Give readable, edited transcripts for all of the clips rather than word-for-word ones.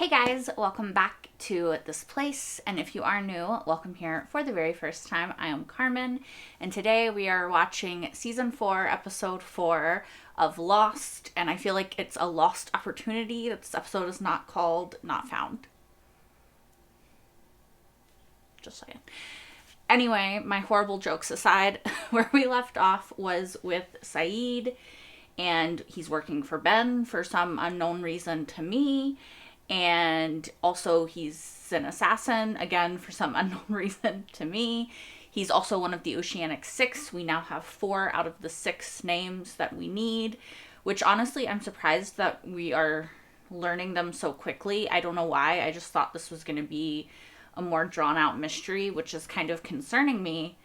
Hey guys, welcome back to this place, and if you are new, welcome here for the very first time. I am Carmen, and today we are watching Season 4, Episode 4 of Lost, and I feel like it's a lost opportunity that this episode is not called Not Found. Just saying. Anyway, my horrible jokes aside, where we left off was with Saeed, and he's working for Ben for some unknown reason to me. And also he's an assassin, again, for some unknown reason to me. He's also one of the Oceanic Six. We now have 4 out of the 6 names that we need, which honestly, I'm surprised that we are learning them so quickly. I don't know why. I just thought this was going to be a more drawn out mystery, which is kind of concerning me,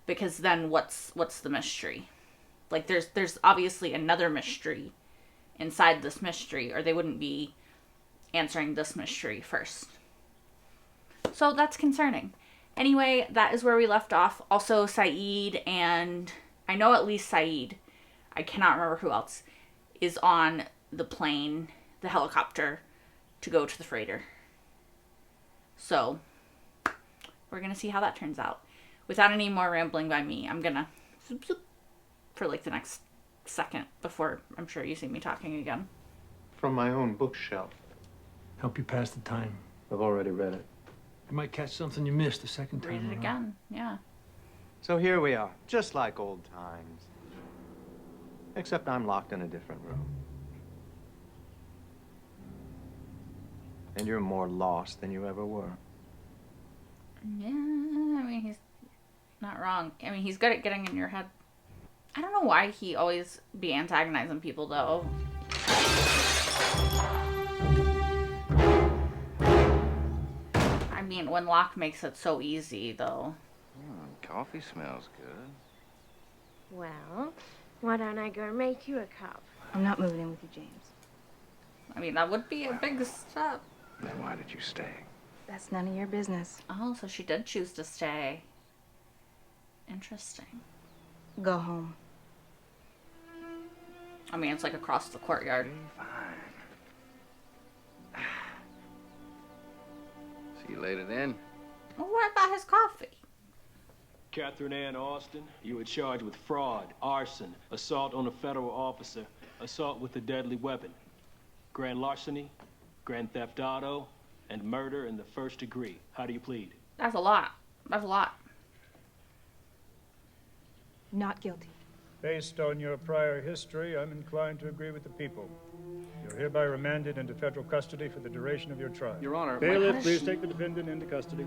because then what's the mystery? Like, there's obviously another mystery inside this mystery, or they wouldn't be answering this mystery first. So that's concerning. Anyway, that is where we left off. Also, Saeed and I know at least Saeed, I cannot remember who else, is on the plane, the helicopter, to go to the freighter. So we're gonna see how that turns out. Without any more rambling by me, I'm gonna zoop, zoop, for like the next second before I'm sure you see me talking again. From my own bookshelf. Help you pass the time. I've already read it. You might catch something you missed the second time. Read it again, yeah. So here we are, just like old times. Except I'm locked in a different room. And you're more lost than you ever were. Yeah, I mean, he's not wrong. I mean, he's good at getting in your head. I don't know why he always be antagonizing people, though. I mean, when Locke makes it so easy, though. Coffee smells good. Well, why don't I go make you a cup? I'm not moving in with you, James. I mean, that would be a big step. Then why did you stay? That's none of your business. Oh, so she did choose to stay. Interesting. Go home. I mean, it's like across the courtyard. Fine. See you later then. Well, what about his coffee? Catherine Ann Austin, you are charged with fraud, arson, assault on a federal officer, assault with a deadly weapon, grand larceny, grand theft auto, and murder in the first degree. How do you plead? That's a lot. That's a lot. Not guilty. Based on your prior history, I'm inclined to agree with the people. You're hereby remanded into federal custody for the duration of your trial. Your Honor, Bailiff, please take the defendant into custody.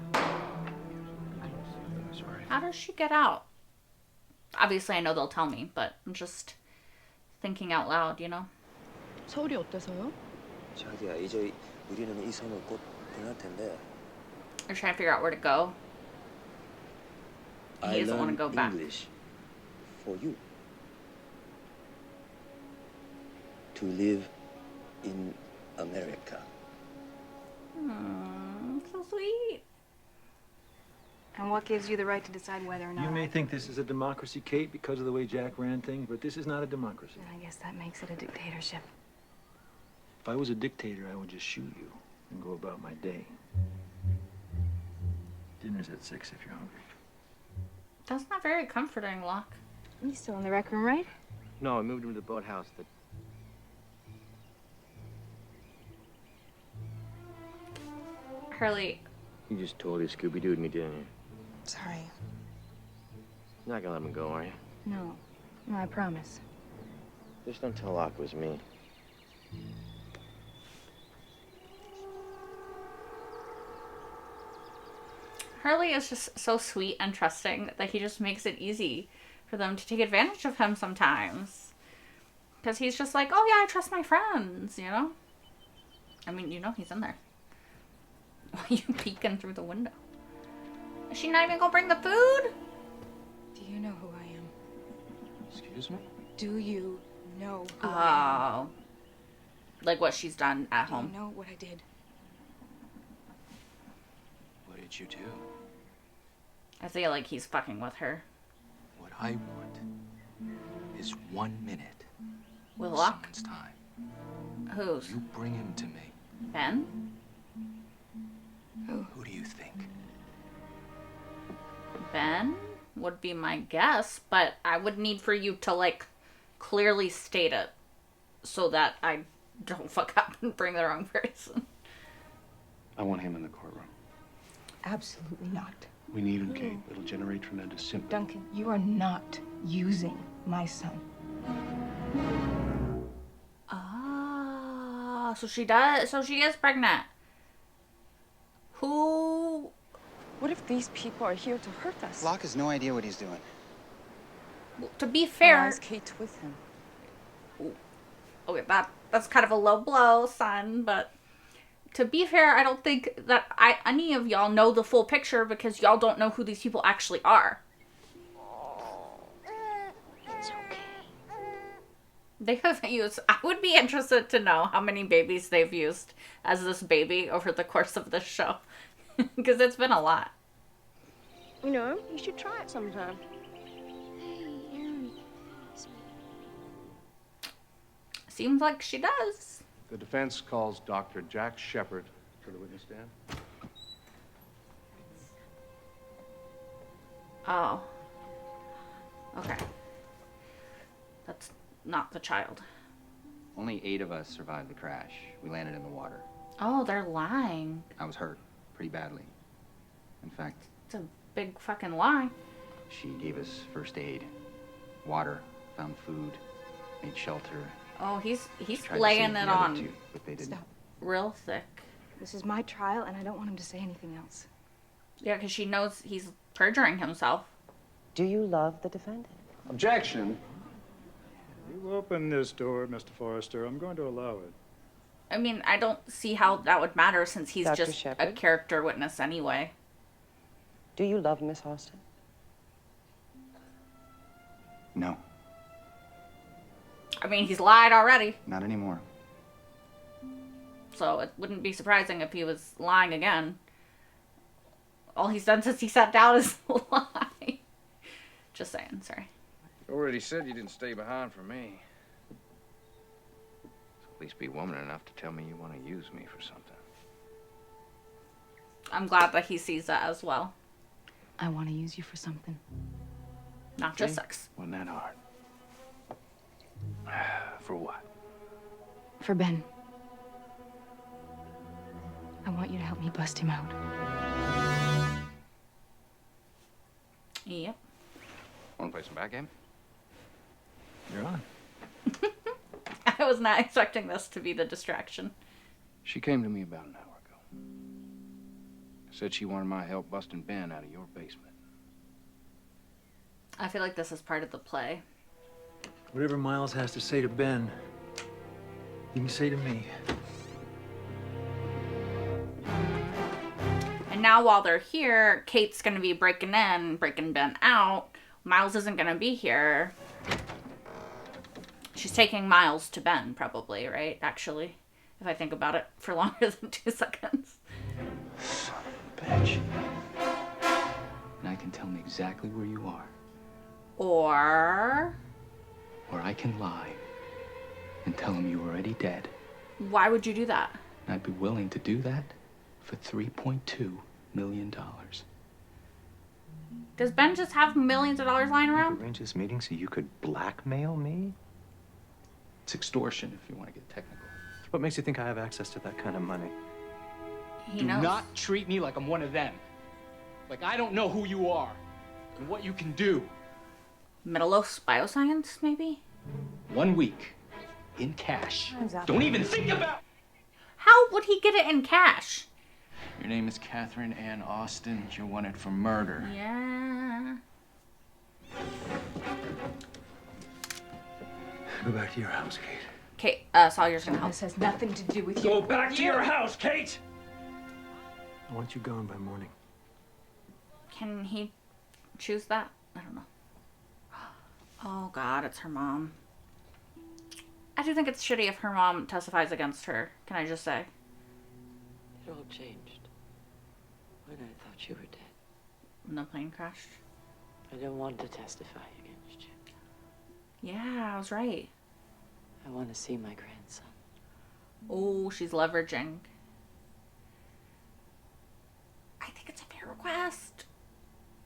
Sorry. How does she get out? Obviously, I know they'll tell me, but I'm just thinking out loud, you know? 서울이 어때서요? 자기야, 이제 우리는 이 섬을 곧 떠날 텐데. I'm trying to figure out where to go. He I doesn't want to learned go back. English for you. To live in America. So sweet. And what gives you the right to decide whether or not... You may think this is a democracy, Kate, because of the way Jack ran things, but this is not a democracy. I guess that makes it a dictatorship. If I was a dictator, I would just shoot you and go about my day. Dinner's at 6 if you're hungry. That's not very comforting, Locke. You still in the rec room, right? No, I moved him to the boathouse. Hurley, You just totally Scooby-Dooed me, didn't you? Sorry. You're not gonna let him go, are you? No. No, I promise. Just don't tell Locke it was me. Hurley is just so sweet and trusting that he just makes it easy for them to take advantage of him sometimes. Because he's just like, oh yeah, I trust my friends, you know? I mean, you know he's in there. Why are you peeking through the window? Is she not even gonna bring the food? Do you know who I am? Excuse me? Do you know who I am? Oh. Like what she's done at Do home. you know what I did? What did you do? I feel like he's fucking with her. What I want is 1 minute. With Locke? Someone's time. Who's? You bring him to me. Ben? Ben would be my guess, but I would need for you to, like, clearly state it so that I don't fuck up and bring the wrong person. I want him in the courtroom. Absolutely not. We need him, Kate. It'll generate tremendous sympathy. Duncan, you are not using my son. Ah, so she does. So she is pregnant. Who? What if these people are here to hurt us? Locke has no idea what he's doing. To be fair, Why is Kate with him? okay, that's kind of a low blow, son. But to be fair, I don't think that any of y'all know the full picture because y'all don't know who these people actually are. It's okay. They have used. I would be interested to know how many babies they've used as this baby over the course of this show, because it's been a lot. You know, you should try it sometime. Seems like she does. The defense calls Dr. Jack Shepard to the witness stand. Oh. Okay. That's not the child. Only 8 of us survived the crash. We landed in the water. Oh, they're lying. I was hurt pretty badly. In fact, It's a big fucking lie. she gave us first aid, water, found food, made shelter. Oh, he's Tried to laying save it the other on 2, but they didn't. Stop. real thick. This is my trial, and I don't want him to say anything else. Yeah, because she knows he's perjuring himself. Do you love the defendant? Objection. You open this door, Mr. Forrester. I'm going to allow it. I mean, I don't see how that would matter since he's Dr. just a Shepard? character witness anyway. Do you love Miss Austin? No, I mean, he's lied already, not anymore. so it wouldn't be surprising if he was lying again. All he's done since he sat down is lie. Just saying, sorry. Already said you didn't stay behind for me. So at least be woman enough to tell me you want to use me for something. I'm glad that he sees that as well. I want to use you for something. Not just sex. Wasn't that hard? For what? For Ben. I want you to help me bust him out. Yep. Want to play some backgammon? You're on. I was not expecting this to be the distraction. She came to me about an hour ago. Said she wanted my help busting Ben out of your basement. I feel like this is part of the play. Whatever Miles has to say to Ben, you can say to me. And now while they're here, Kate's going to be breaking Ben out. Miles isn't going to be here. She's taking Miles to Ben, probably, right? Actually, if I think about it for longer than 2 seconds. Son of a bitch. And I can tell him exactly where you are. Or Or I can lie and tell him you're already dead. why would you do that? And I'd be willing to do that for $3.2 million. Does Ben just have millions of dollars lying around? Arrange this meeting so you could blackmail me? It's extortion if you want to get technical. What makes you think I have access to that kind of money? He Do knows. not treat me like I'm one of them. Like I don't know who you are and what you can do. Middle-Earth bioscience, maybe? 1 week in cash. Don't even think about. How would he get it in cash? Your name is Catherine Ann Austin. You're wanted for murder. Yeah. Go back to your house, Kate. Kate, Sawyer's gonna help. This has nothing to do with you. Go back to your house, Kate! I want you gone by morning. Can he choose that? I don't know. Oh God, it's her mom. I do think it's shitty if her mom testifies against her. Can I just say? It all changed when I thought you were dead. When the plane crashed. I don't want to testify against you. Yeah, I was right. I want to see my grandson. Oh, she's leveraging. I think it's a fair request.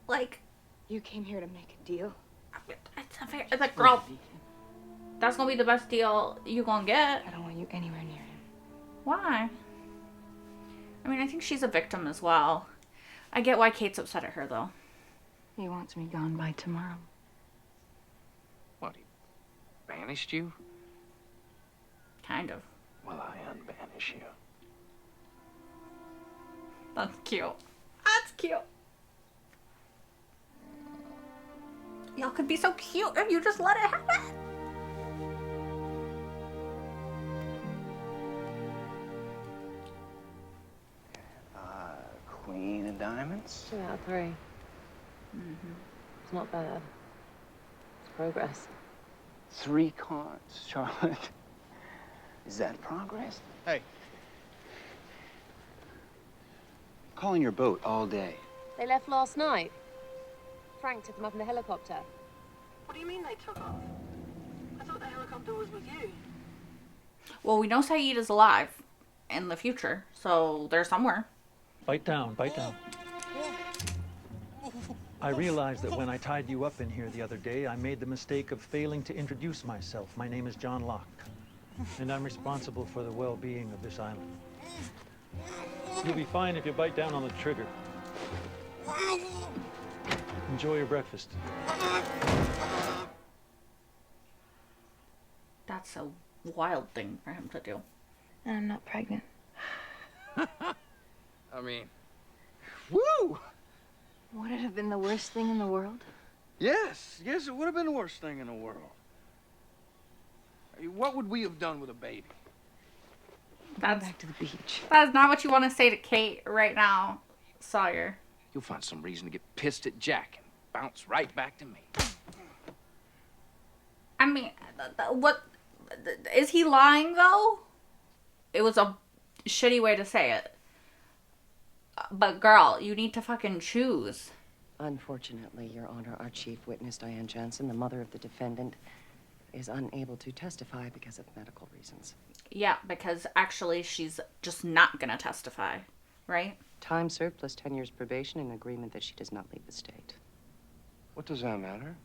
Like, You came here to make a deal. It's unfair. It's like, girl, that's gonna be the best deal you gonna get. I don't want you anywhere near him. Why? I mean, I think she's a victim as well. I get why Kate's upset at her, though. He wants me gone by tomorrow. What, he banished you? Kind of. Well, I unbanish you. That's cute. That's cute. Y'all could be so cute if you just let it happen. Queen of diamonds? 2 out of 3. It's not bad. It's progress. 3 cards, Charlotte. Is that progress? Hey. Calling your boat all day. They left last night. Frank took them up in the helicopter. What do you mean they took off? I thought the helicopter was with you. Well, we know Saeed is alive in the future, so they're somewhere. Bite down, bite down. I realized that when I tied you up in here the other day, I made the mistake of failing to introduce myself. My name is John Locke, and I'm responsible for the well-being of this island. You'll be fine if you bite down on the trigger. Enjoy your breakfast. That's a wild thing for him to do. And I'm not pregnant. I mean, woo! Would it have been the worst thing in the world? Yes, it would have been the worst thing in the world. What would we have done with a baby? That's Back to the beach. That's not what you want to say to Kate right now, Sawyer. You'll find some reason to get pissed at Jack and bounce right back to me. I mean, what is he lying though? It was a shitty way to say it. But girl, you need to fucking choose. Unfortunately, Your Honor, our chief witness, Diane Jansen, the mother of the defendant, is unable to testify because of medical reasons. Yeah, because actually she's just not gonna testify, right? Time served plus 10 years probation and agreement that she does not leave the state. What does that matter?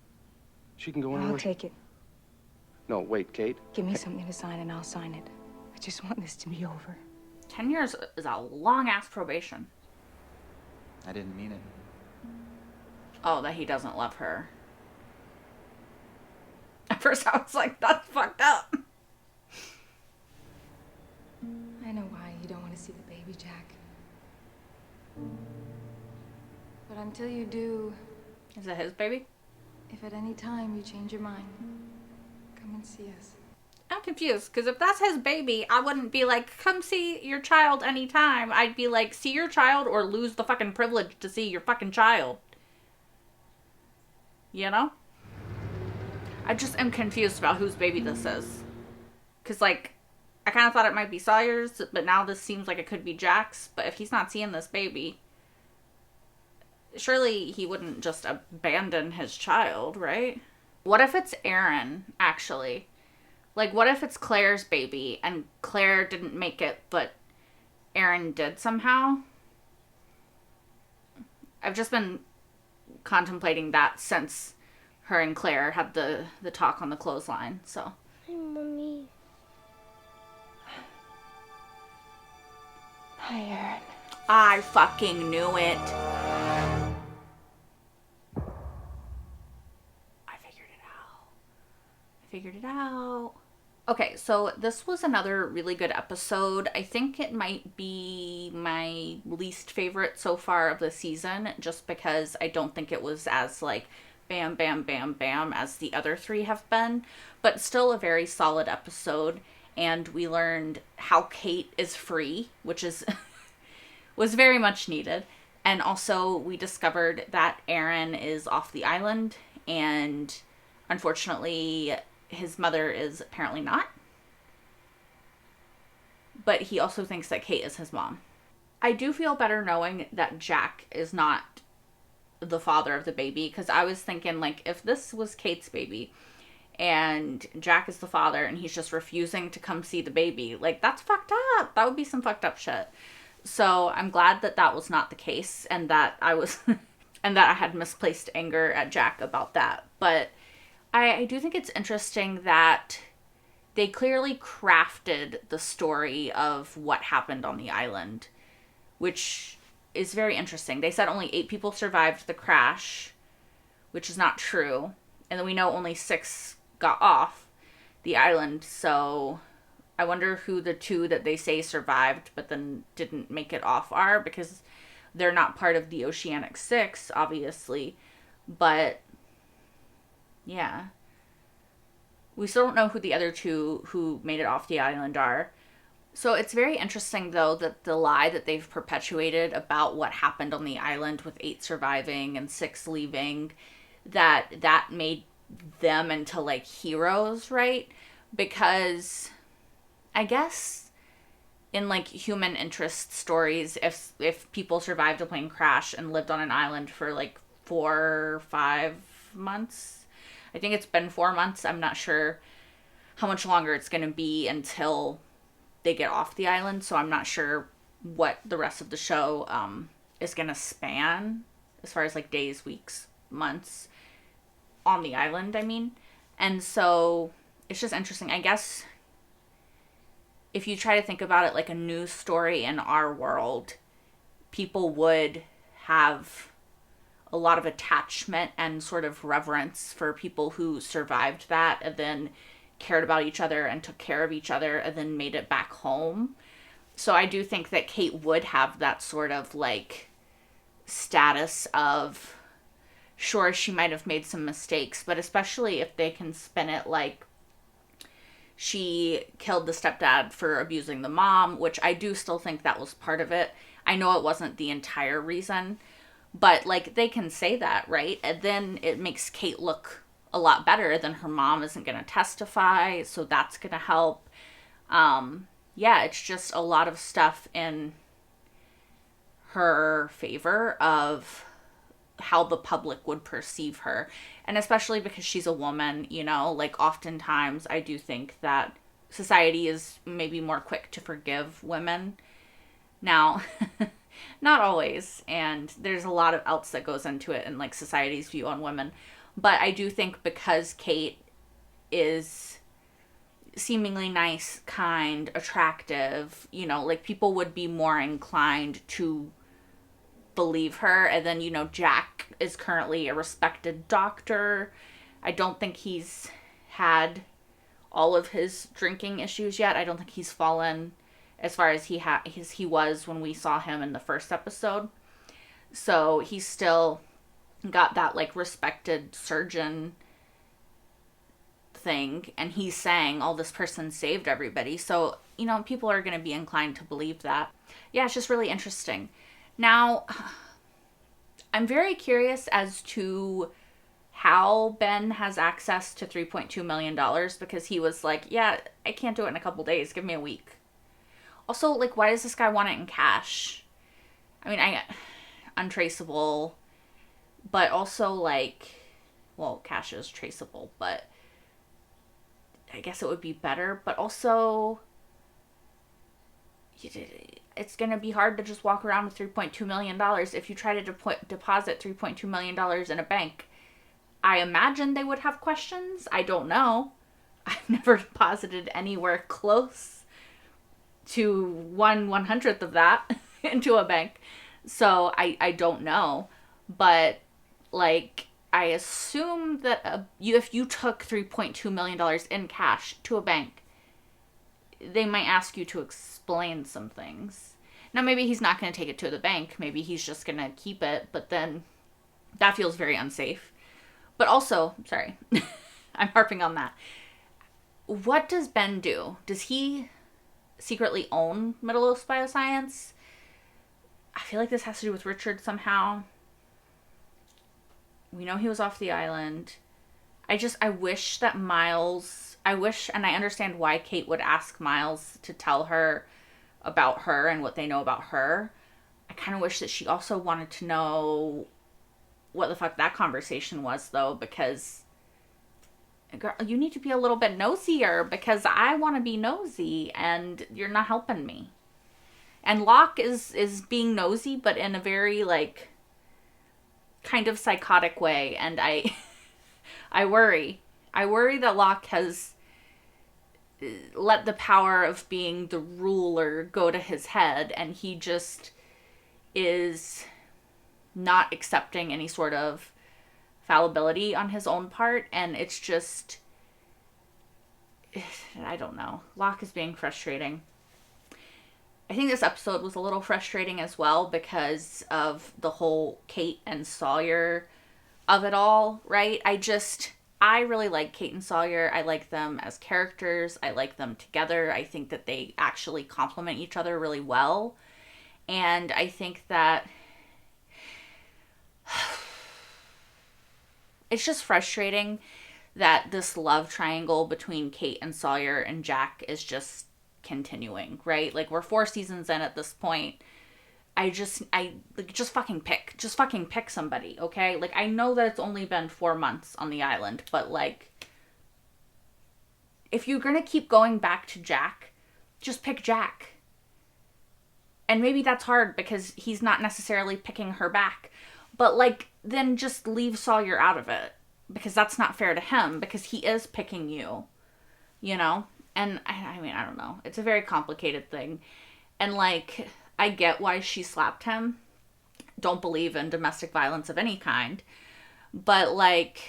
She can go I'll anywhere. take it. No, wait, Kate. Give me something to sign and I'll sign it. I just want this to be over. 10 years is a long-ass probation. I didn't mean it. Oh, that he doesn't love her. At first I was like, that's fucked up. I know why you don't want to see the baby, Jack. But until you do... Is it his baby? If at any time you change your mind, come and see us. I'm confused, because if that's his baby, I wouldn't be like, come see your child anytime. I'd be like, see your child or lose the fucking privilege to see your fucking child. You know? I just am confused about whose baby this is. Because, like, I kind of thought it might be Sawyer's, but now this seems like it could be Jack's. But if he's not seeing this baby, surely he wouldn't just abandon his child, right? What if it's Aaron, actually? Like, what if it's Claire's baby and Claire didn't make it, but Aaron did somehow? I've just been contemplating that since her and Claire had the talk on the clothesline, so. Hi, Mommy. Hi, Aaron. I fucking knew it. I figured it out. Okay, so this was another really good episode. I think it might be my least favorite so far of the season, just because I don't think it was as, like, bam, bam, bam, bam as the other 3 have been. But still a very solid episode, and we learned how Kate is free, which is was very much needed. And also we discovered that Aaron is off the island, and unfortunately his mother is apparently not. But he also thinks that Kate is his mom. I do feel better knowing that Jack is not the father of the baby, because I was thinking, like, if this was Kate's baby and Jack is the father and he's just refusing to come see the baby, like, that's fucked up. That would be some fucked up shit. So I'm glad that that was not the case, and that I and that I had misplaced anger at Jack about that. But I do think it's interesting that they clearly crafted the story of what happened on the island, which is very interesting. They said only 8 people survived the crash, which is not true. And then we know only 6 got off the island. So I wonder who the 2 that they say survived but then didn't make it off are, because they're not part of the Oceanic 6, obviously. But yeah. We still don't know who the other 2 who made it off the island are. So it's very interesting, though, that the lie that they've perpetuated about what happened on the island with 8 surviving and 6 leaving, that made them into, like, heroes, right? Because I guess in, like, human interest stories, if people survived a plane crash and lived on an island for, like, 4 or 5 months, I think it's been 4 months. I'm not sure how much longer it's going to be until they get off the island, so I'm not sure what the rest of the show is going to span as far as, like, days, weeks, months on the island, I mean. And so it's just interesting. I guess if you try to think about it like a news story in our world, people would have a lot of attachment and sort of reverence for people who survived that and then cared about each other and took care of each other and then made it back home. So I do think that Kate would have that sort of, like, status of, sure, she might have made some mistakes, but especially if they can spin it like she killed the stepdad for abusing the mom, which I do still think that was part of it. I know it wasn't the entire reason, but, like, they can say that, right? And then it makes Kate look a lot better. Then her mom isn't going to testify, so that's going to help. Yeah, it's just a lot of stuff in her favor of how the public would perceive her. And especially because she's a woman, you know, like, oftentimes I do think that society is maybe more quick to forgive women. Now, not always, and there's a lot of else that goes into it and, like, society's view on women. But I do think because Kate is seemingly nice, kind, attractive, you know, like, people would be more inclined to believe her. And then, you know, Jack is currently a respected doctor. I don't think he's had all of his drinking issues yet. I don't think he's fallen as far as he was when we saw him in the first episode. So he's still got that, like, respected surgeon thing, and he's saying, oh, this person saved everybody. So, you know, people are going to be inclined to believe that. Yeah, it's just really interesting. Now, I'm very curious as to how Ben has access to $3.2 million, because he was like, yeah, I can't do it in a couple days. Give me a week. Also, like, why does this guy want it in cash? I mean, untraceable, but also, like, well, cash is traceable, but I guess it would be better. But also, it's going to be hard to just walk around with $3.2 million if you try to deposit $3.2 million in a bank. I imagine they would have questions. I don't know. I've never deposited anywhere close to 1/100th of that into a bank. So I don't know. But, like, I assume that if you took $3.2 million in cash to a bank, they might ask you to explain some things. Now, maybe he's not going to take it to the bank. Maybe he's just going to keep it. But then that feels very unsafe. But also, sorry, I'm harping on that. What does Ben do? Does he secretly own Middle East Bioscience? I feel like this has to do with Richard somehow. We know he was off the island. I wish that Miles, and I understand why Kate would ask Miles to tell her about her and what they know about her. I kind of wish that she also wanted to know what the fuck that conversation was, though, because, girl, you need to be a little bit nosier, because I want to be nosy and you're not helping me. And Locke is being nosy, but in a very, like, kind of psychotic way, and I worry. I worry that Locke has let the power of being the ruler go to his head, and he just is not accepting any sort of fallibility on his own part, and it's just, I don't know. Locke is being frustrating. I think this episode was a little frustrating as well because of the whole Kate and Sawyer of it all, right? I really like Kate and Sawyer. I like them as characters. I like them together. I think that they actually complement each other really well. And I think that it's just frustrating that this love triangle between Kate and Sawyer and Jack is just continuing, right? Like, we're 4 seasons in at this point. Just fucking pick somebody, okay? Like, I know that it's only been 4 months on the island, but like, if you're gonna keep going back to Jack, just pick Jack. And maybe that's hard because he's not necessarily picking her back, but like, then just leave Sawyer out of it, because that's not fair to him, because he is picking you, you know? And I mean, I don't know. It's a very complicated thing. And like, I get why she slapped him. Don't believe in domestic violence of any kind. But like,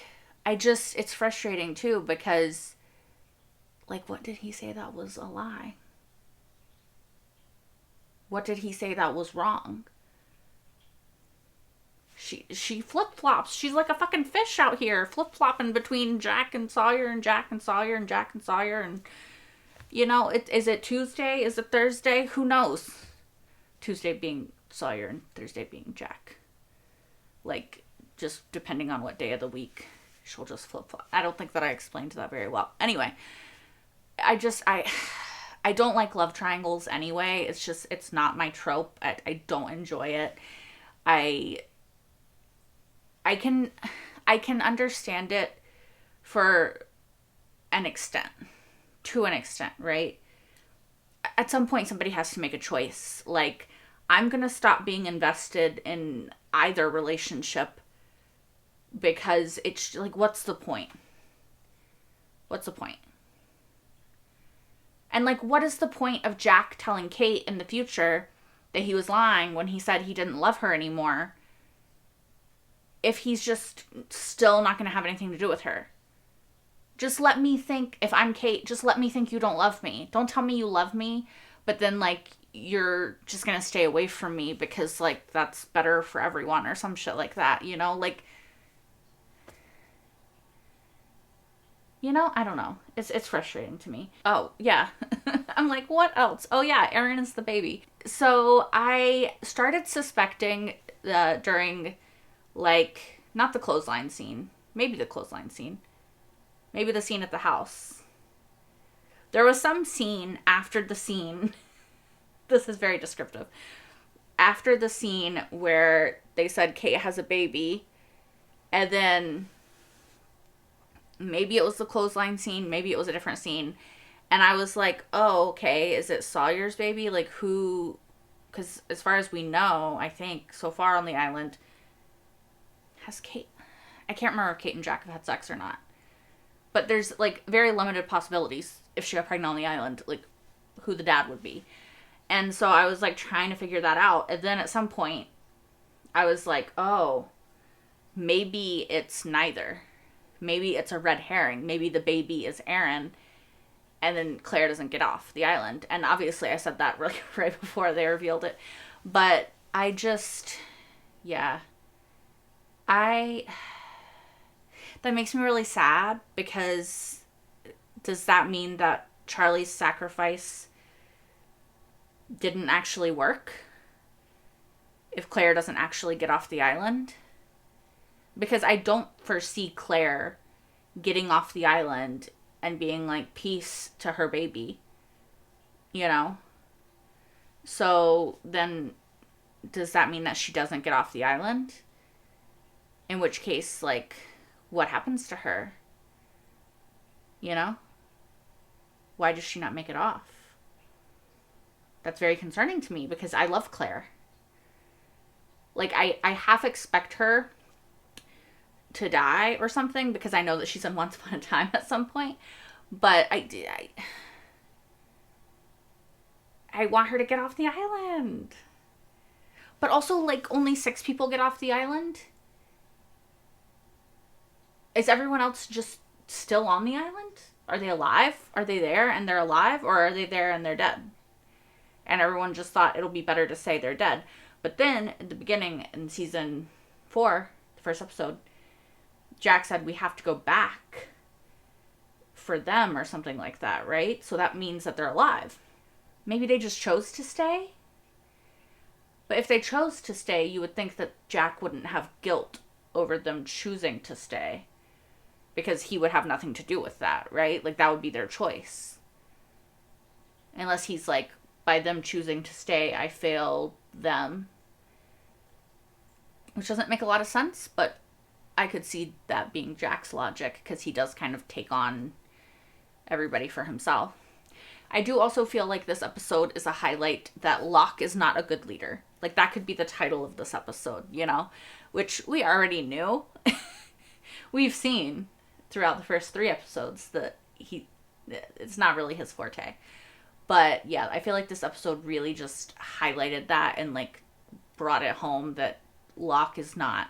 it's frustrating too, because like, what did he say that was a lie? What did he say that was wrong? She flip-flops. She's like a fucking fish out here, flip-flopping between Jack and Sawyer and Jack and Sawyer and Jack and Sawyer. And, you know, is it Tuesday? Is it Thursday? Who knows? Tuesday being Sawyer and Thursday being Jack. Like, just depending on what day of the week, she'll just flip-flop. I don't think that I explained that very well. Anyway, I don't like love triangles anyway. It's not my trope. I don't enjoy it. I can understand it for an extent, to an extent, right? At some point, somebody has to make a choice. Like, I'm going to stop being invested in either relationship because it's like, what's the point? What's the point? And like, what is the point of Jack telling Kate in the future that he was lying when he said he didn't love her anymore, if he's just still not going to have anything to do with her? Just let me think, if I'm Kate, just let me think you don't love me. Don't tell me you love me, but then, like, you're just going to stay away from me because, like, that's better for everyone or some shit like that, you know? Like, you know, I don't know. It's frustrating to me. Oh, yeah. I'm like, what else? Oh, yeah, Aaron is the baby. So I started suspecting during, like, not the clothesline scene. Maybe the clothesline scene. Maybe the scene at the house. There was some scene after the scene. This is very descriptive. After the scene where they said Kate has a baby, and then maybe it was the clothesline scene, maybe it was a different scene, and I was like, oh, okay, is it Sawyer's baby? Like, who? Because as far as we know, I think, so far on the island, has Kate... I can't remember if Kate and Jack have had sex or not. But there's, like, very limited possibilities if she got pregnant on the island, like, who the dad would be. And so I was, like, trying to figure that out. And then at some point, I was like, oh, maybe it's neither. Maybe it's a red herring. Maybe the baby is Aaron. And then Claire doesn't get off the island. And obviously I said that really right before they revealed it. But I just, yeah. That makes me really sad, because does that mean that Charlie's sacrifice didn't actually work? If Claire doesn't actually get off the island? Because I don't foresee Claire getting off the island and being like, peace to her baby. You know? So then, does that mean that she doesn't get off the island? In which case, like, what happens to her? You know? Why does she not make it off? That's very concerning to me, because I love Claire. Like, I half expect her to die or something, because I know that she's in Once Upon a Time at some point. But I want her to get off the island. But also, like, only 6 people get off the island? Is everyone else just still on the island? Are they alive? Are they there and they're alive? Or are they there and they're dead? And everyone just thought it'll be better to say they're dead. But then, at the beginning, in season 4, the first episode, Jack said we have to go back for them or something like that, right? So that means that they're alive. Maybe they just chose to stay? But if they chose to stay, you would think that Jack wouldn't have guilt over them choosing to stay. Because he would have nothing to do with that, right? Like, that would be their choice. Unless he's like, by them choosing to stay, I fail them. Which doesn't make a lot of sense, but I could see that being Jack's logic, because he does kind of take on everybody for himself. I do also feel like this episode is a highlight that Locke is not a good leader. Like, that could be the title of this episode, you know? Which we already knew. We've seen throughout the first 3 episodes that it's not really his forte. But yeah, I feel like this episode really just highlighted that and, like, brought it home that Locke is not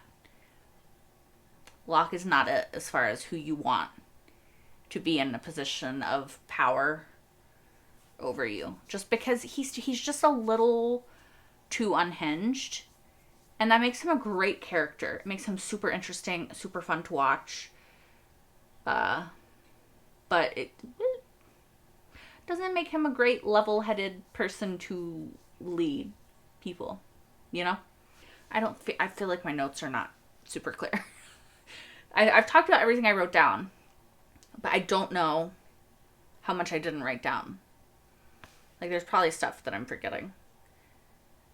as far as who you want to be in a position of power over you. Just because he's just a little too unhinged. And that makes him a great character. It makes him super interesting, super fun to watch. But it doesn't make him a great level-headed person to lead people, you know? I feel like my notes are not super clear. I've talked about everything I wrote down, but I don't know how much I didn't write down. Like, there's probably stuff that I'm forgetting.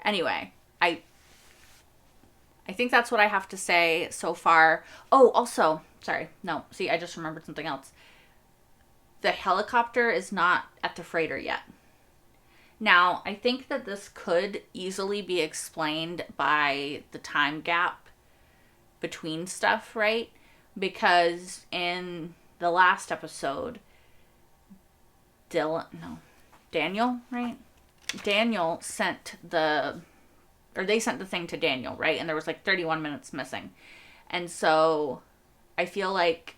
Anyway, I think that's what I have to say so far. Oh, also, sorry. No, see, I just remembered something else. The helicopter is not at the freighter yet. Now, I think that this could easily be explained by the time gap between stuff, right? Because in the last episode, Daniel, right? Daniel sent they sent the thing to Daniel, right? And there was like 31 minutes missing. And so I feel like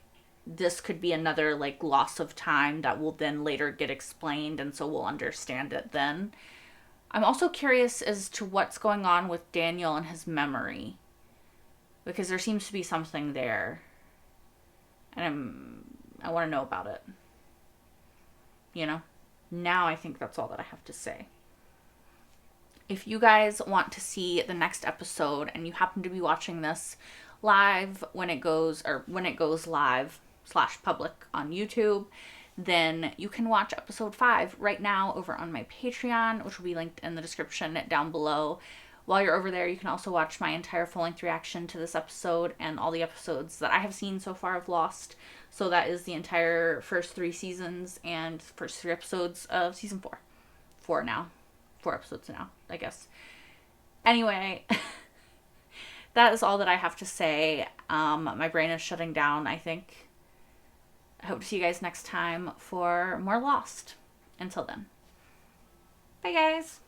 this could be another like loss of time that will then later get explained, and so we'll understand it then. I'm also curious as to what's going on with Daniel and his memory, because there seems to be something there, and I want to know about it. You know? Now I think that's all that I have to say. If you guys want to see the next episode and you happen to be watching this live when it goes live / public on YouTube, then you can watch episode 5 right now over on my Patreon, which will be linked in the description down below. While you're over there, you can also watch my entire full-length reaction to this episode and all the episodes that I have seen so far of Lost. So that is the entire first 3 seasons and first 3 episodes of season 4. 4 episodes now, I guess. Anyway, that is all that I have to say. My brain is shutting down, I think. I hope to see you guys next time for more Lost. Until then. Bye, guys.